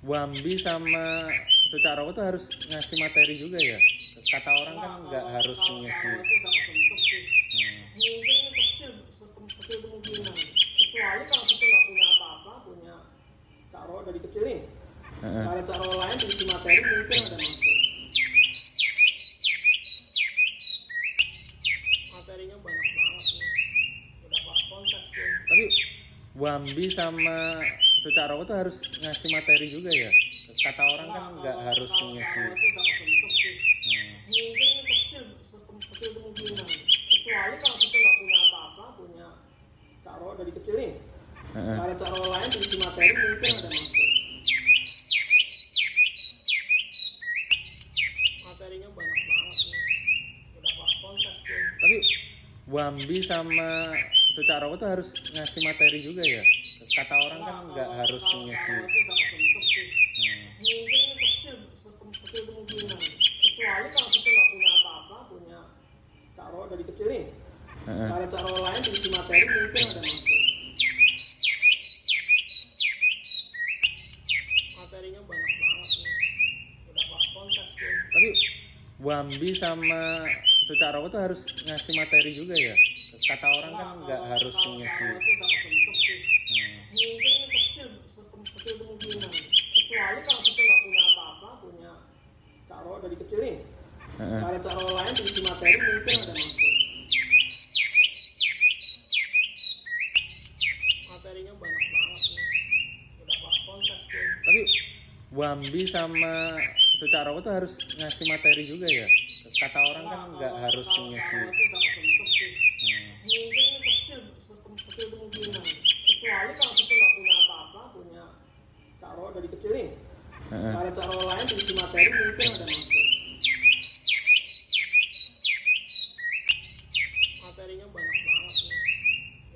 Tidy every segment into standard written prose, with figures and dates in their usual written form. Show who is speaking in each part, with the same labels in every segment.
Speaker 1: Wambi sama Sucakrogo tuh harus ngasih materi juga ya. Kata orang kan nggak harus ngisi.
Speaker 2: Mungkin kecil kemungkinan. Kecuali kalau kita nggak punya apa-apa, punya caro dari kecil nih. Kalau caro lain diisi materi mungkin ada masuk. Materinya banyak banget nih. Udah pas kontes tuh.
Speaker 1: Tapi Wambi sama Sucakrogo tuh harus ngasih materi juga ya. Kata orang kan nggak harus ngisi.
Speaker 2: Mungkin kecil kemungkinan. Kecuali kalau kita nggak punya apa-apa, punya caro dari kecil nih. Kalau caro lain diisi materi mungkin ada masuk. Materinya banyak banget nih. Udah pas kontes tuh.
Speaker 1: Tapi Wambi sama Sucakrogo tuh harus ngasih materi juga ya. Kata orang kan nggak harus ngisi.
Speaker 2: Mungkin kecil kemungkinan. Kecuali kalau kita nggak punya apa-apa, punya caro dari kecil nih. Kalau caro lain diisi materi mungkin ada masuk. Materinya banyak banget nih. Udah pas kontes tuh.
Speaker 1: Tapi Wambi sama Sucakrogo tuh harus ngasih materi juga ya. Kata orang kan nggak harus ngisi.
Speaker 2: Mungkin kecil kemungkinan. Kecuali kalau kita nggak punya apa-apa, punya caro dari kecil nih. Kalau caro lain diisi materi mungkin ada masuk. Materinya banyak banget nih. Udah pas kontes tuh.
Speaker 1: Tapi Wambi sama Sucakrogo tuh harus ngasih materi juga ya. Kata orang kan nggak harus ngisi.
Speaker 2: Mungkin kecil kemungkinan. Kecuali kalau kita nggak punya apa-apa, punya caro dari kecil nih. Kalau caro lain diisi materi mungkin ada masuk. Materinya banyak banget nih.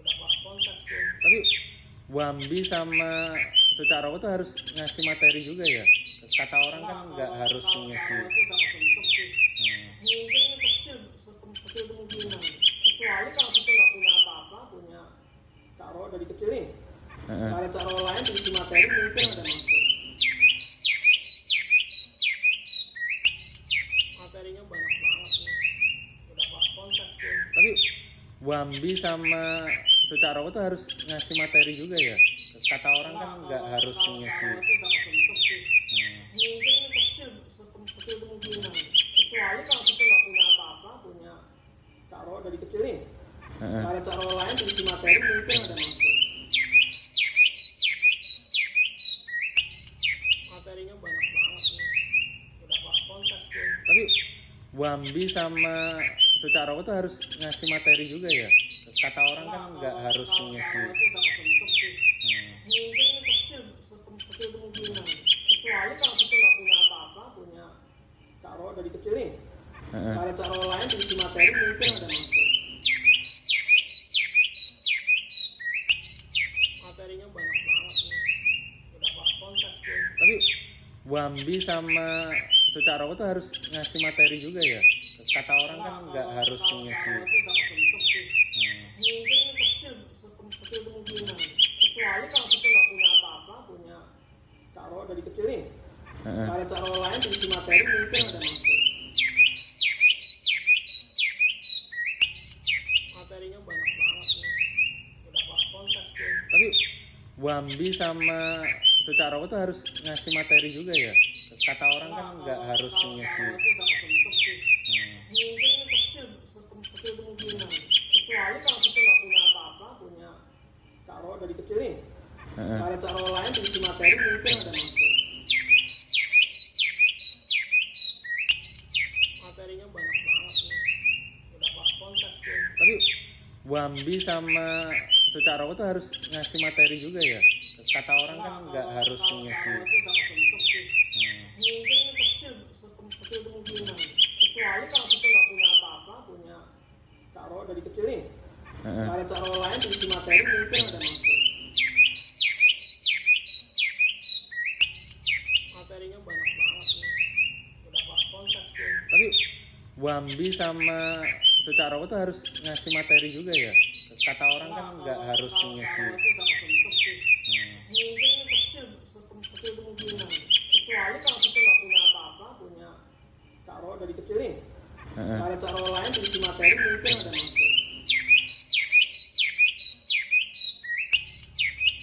Speaker 2: Udah pas kontes tuh.
Speaker 1: Tapi Wambi sama Sucakrogo tuh harus ngasih materi juga ya. Kata orang kan nggak harus ngisi.
Speaker 2: Mungkin kecil kemungkinan. Kecuali kalau kita nggak punya apa-apa, punya caro dari kecil nih. Kalau caro lain diisi materi mungkin ada masuk. Materinya banyak banget nih. Udah pas kontes tuh.
Speaker 1: Tapi Wambi sama Sucakrogo tuh harus ngasih materi juga ya. Kata orang kan nggak harus ngisi.
Speaker 2: Mungkin kecil kemungkinan. Kecuali kalau kita nggak punya apa-apa, punya caro dari kecil nih. Kalau caro lain diisi materi mungkin ada masuk. Materinya banyak banget nih. Udah pas kontes tuh.
Speaker 1: Tapi Wambi sama Sucakrogo tuh harus ngasih materi juga ya. Kata orang kan nggak harus ngisi.
Speaker 2: Mungkin kecil kemungkinan. Kecuali kalau kita nggak punya apa-apa, punya caro dari kecil nih. Kalau caro lain diisi materi mungkin ada masuk. Materinya banyak banget nih. Udah pas kontes tuh.
Speaker 1: Tapi Wambi sama Sucakrogo tuh harus ngasih materi juga ya. Kata orang kan nggak harus ngisi.
Speaker 2: Mungkin kecil kemungkinan. Kecuali kalau kita nggak punya apa-apa, punya caro dari kecil nih. Kalau caro lain diisi materi mungkin ada masuk. Materinya banyak banget nih. Udah pas kontes tuh.
Speaker 1: Tapi Wambi sama Sucakrogo tuh harus ngasih materi juga ya. Kata orang kan nggak harus ngisi.
Speaker 2: Mungkin kecil kemungkinan. Kecuali kalau kita nggak punya apa-apa, punya caro dari kecil nih. Kalau caro lain diisi materi mungkin ada masuk. Materinya banyak banget nih. Udah pas kontes tuh.
Speaker 1: Tapi Wambi sama Sucakrogo tuh harus ngasih materi juga ya. Kata orang kan nggak harus ngisi.
Speaker 2: Mungkin kecil kemungkinan. Kecuali kalau kita nggak punya apa-apa, punya caro dari kecil nih. Kalau caro lain diisi materi mungkin ada masuk. Materinya banyak banget nih. Udah pas kontes tuh.
Speaker 1: Tapi Wambi sama Sucakrogo tuh harus ngasih materi juga ya. Kata orang kan nggak harus ngisi.
Speaker 2: Mungkin kecil kemungkinan.
Speaker 1: Heeh.
Speaker 2: Cara-cara lain diisi materi mungkin ada masuk.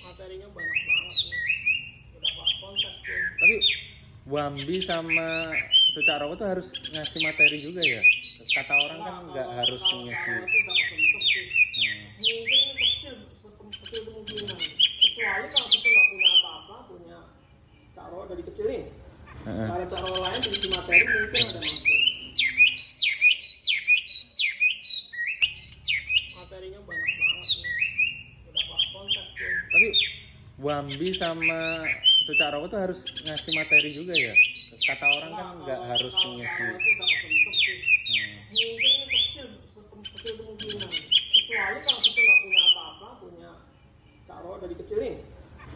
Speaker 2: Materinya banyak banget nih. Udah pas kontes tuh.
Speaker 1: Tapi Wambi sama Sucaroko tuh harus ngasih materi juga ya. Kata orang kan nggak harus ngasih.
Speaker 2: Itu udah kebentuk sih. Mungkin kecil, kecil kemungkinan. Kecuali kalau kita nggak punya apa-apa, punya caro dari kecil nih.
Speaker 1: Heeh.
Speaker 2: Cara-cara lain diisi materi mungkin ada masuk. Materinya banyak banget nih. Udah pas kontes tuh.
Speaker 1: Tapi Wambi sama Sucaroko tuh harus ngasih materi juga ya. Kata orang kan nggak harus ngasih.
Speaker 2: Itu udah kebentuk sih. Mungkin kecil, kecil kemungkinan. Kecuali kalau kita nggak punya apa-apa, punya caro dari kecil nih.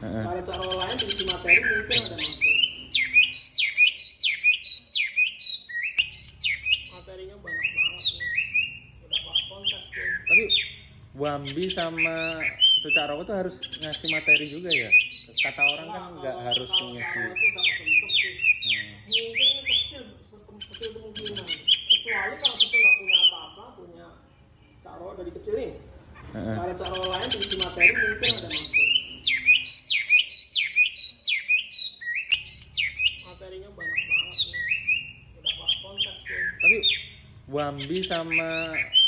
Speaker 1: Heeh.
Speaker 2: Cara-cara lain diisi materi mungkin ada masuk. Materinya banyak banget nih. Udah pas kontes tuh.
Speaker 1: Tapi Wambi sama Sucaroko tuh harus ngasih materi juga ya. Kata orang kan nggak harus ngasih.
Speaker 2: Itu udah kebentuk sih. Mungkin kecil, kecil kemungkinan. Kecuali kalau kita nggak punya apa-apa, punya caro dari kecil nih.
Speaker 1: Heeh.
Speaker 2: Cara-cara lain diisi materi mungkin ada masuk. Materinya banyak banget nih. Udah pas kontes tuh.
Speaker 1: Tapi Wambi sama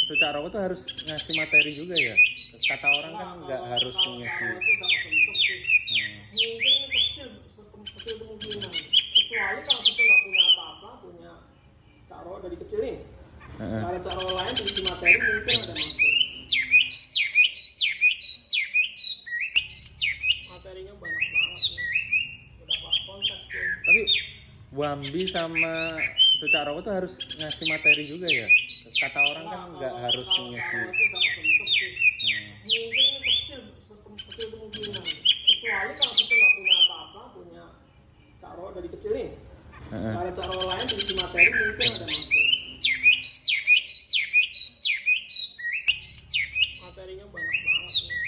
Speaker 1: Sucaroko tuh harus ngasih materi juga ya. Kata orang kan nggak harus ngasih.
Speaker 2: Itu udah kebentuk sih. Mungkin kecil, kecil kemungkinan. Kecuali kalau kita nggak punya apa-apa, punya caro dari kecil nih.
Speaker 1: Heeh.
Speaker 2: Cara-cara lain diisi materi mungkin ada masuk. Materinya banyak banget nih. Udah pas kontes tuh.
Speaker 1: Tapi Wambi sama Sucaroko tuh harus ngasih materi juga ya. Kata orang kan nggak harus ngasih.
Speaker 2: Itu udah kebentuk sih. Mungkin kecil, kecil kemungkinan. Kecuali kalau kita nggak punya apa-apa, punya caro dari kecil nih.
Speaker 1: Heeh.
Speaker 2: Cara-cara lain diisi materi mungkin ada masuk. Materinya banyak banget nih.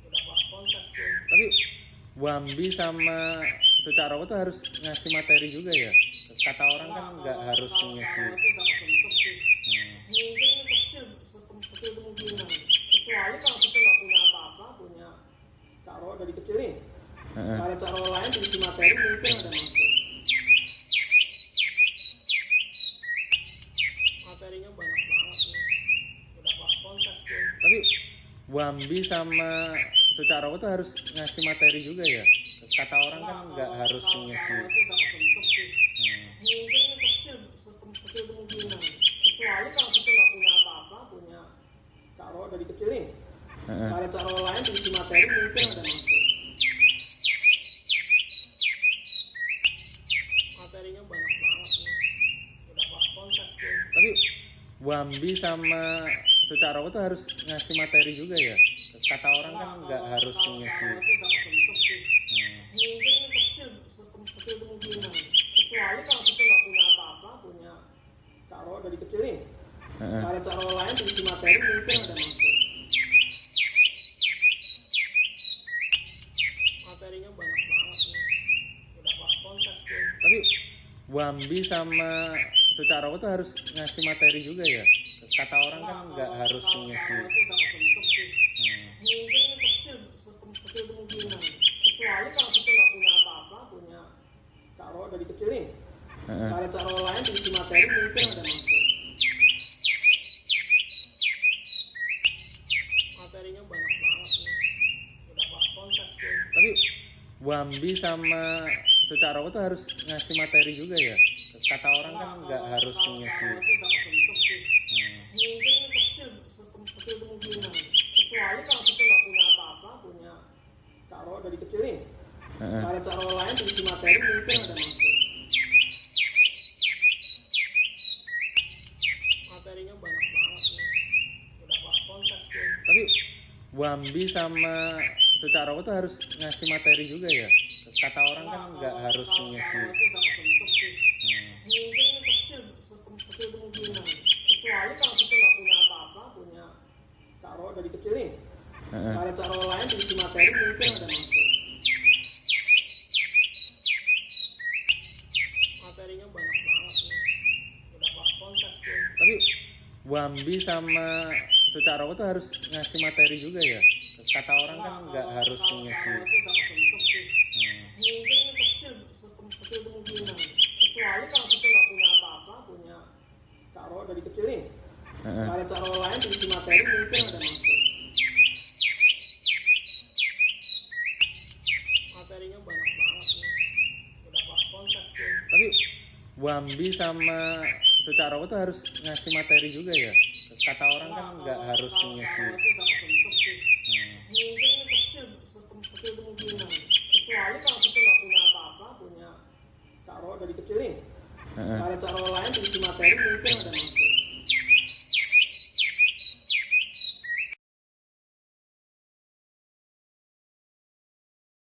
Speaker 2: Udah pas kontes tuh.
Speaker 1: Tapi Wambi sama Sucaroko tuh harus ngasih materi juga ya. Kata orang kan nggak harus ngasih.
Speaker 2: Itu udah kebentuk sih. Mungkin kecil, kecil kemungkinan. Kecuali kalau kita nggak punya apa-apa, punya caro dari kecil nih.
Speaker 1: Heeh.
Speaker 2: Cara-cara lain diisi materi mungkin ada masuk. Materinya banyak banget nih. Udah pas kontes tuh.
Speaker 1: Tapi Wambi sama Sucaroko tuh harus ngasih materi juga ya. Kata orang kan nggak harus ngasih.
Speaker 2: Itu udah kebentuk sih. Mungkin kecil, kecil kemungkinan. Kecuali kalau kita nggak punya apa-apa, punya caro dari kecil nih.
Speaker 1: Heeh.
Speaker 2: Cara-cara lain diisi materi mungkin ada masuk. Materinya banyak banget nih. Udah pas kontes tuh.
Speaker 1: Tapi Wambi sama Sucaroko tuh harus ngasih materi juga ya. Kata orang kan nggak harus ngasih.
Speaker 2: Itu udah kebentuk sih. Mungkin kecil, kecil kemungkinan. Kecuali kalau kita nggak punya apa-apa, punya caro dari kecil nih.
Speaker 1: Heeh.
Speaker 2: Cara-cara lain diisi materi mungkin ada masuk. Materinya banyak banget nih. Udah pas kontes tuh.
Speaker 1: Tapi Wambi sama Sucaroko tuh harus ngasih materi juga ya. Kata orang kan nggak harus ngasih.
Speaker 2: Itu udah kebentuk sih. Mungkin kecil, kecil kemungkinan. Kecuali kalau kita nggak punya apa-apa, punya caro dari kecil nih.
Speaker 1: Heeh.
Speaker 2: Cara-cara lain diisi materi mungkin ada masuk. Materinya banyak banget nih. Udah pas kontes tuh.
Speaker 1: Tapi Wambi sama Sucaroko tuh harus ngasih materi juga ya. Kata orang kan nggak harus ngasih.
Speaker 2: Itu udah kebentuk sih. Mungkin kecil, kecil kemungkinan. Kecuali kalau kita nggak punya apa-apa, punya caro dari kecil nih.
Speaker 1: Heeh.
Speaker 2: Cara-cara lain diisi materi mungkin ada masuk. Materinya banyak banget nih. Udah pas kontes tuh.
Speaker 1: Tapi Wambi sama Sucaroko tuh harus ngasih materi juga ya. Kata orang kan nggak harus ngasih.
Speaker 2: Itu udah kebentuk sih. Mungkin kecil, kecil kemungkinan. Kecuali kalau kita nggak punya apa-apa, punya caro dari kecil nih.
Speaker 1: Heeh.
Speaker 2: Cara-cara lain diisi materi mungkin ada masuk. Materinya banyak banget nih. Udah pas kontes tuh.
Speaker 1: Tapi Wambi sama Sucak Roko tuh harus ngasih materi juga ya. Kata orang kan nggak harus ngisi.
Speaker 2: Mungkin kecil kemungkinan. Kecuali kalau kita nggak punya apa-apa, punya Cak Ro dari kecil nih. Kalau Cak Ro lain diisi materi mungkin ada masuk. Materinya banyak banget nih. Udah pas kontes tuh.
Speaker 1: Tapi Wambi sama Sucak Roko tuh harus ngasih materi juga ya. Kata orang kan nggak harus ngisi.
Speaker 2: Mungkin kecil kemungkinan. Kecuali kalau kita nggak punya apa-apa, punya Cak Ro dari kecil nih. Kalau Cak Ro lain diisi materi mungkin ada masuk.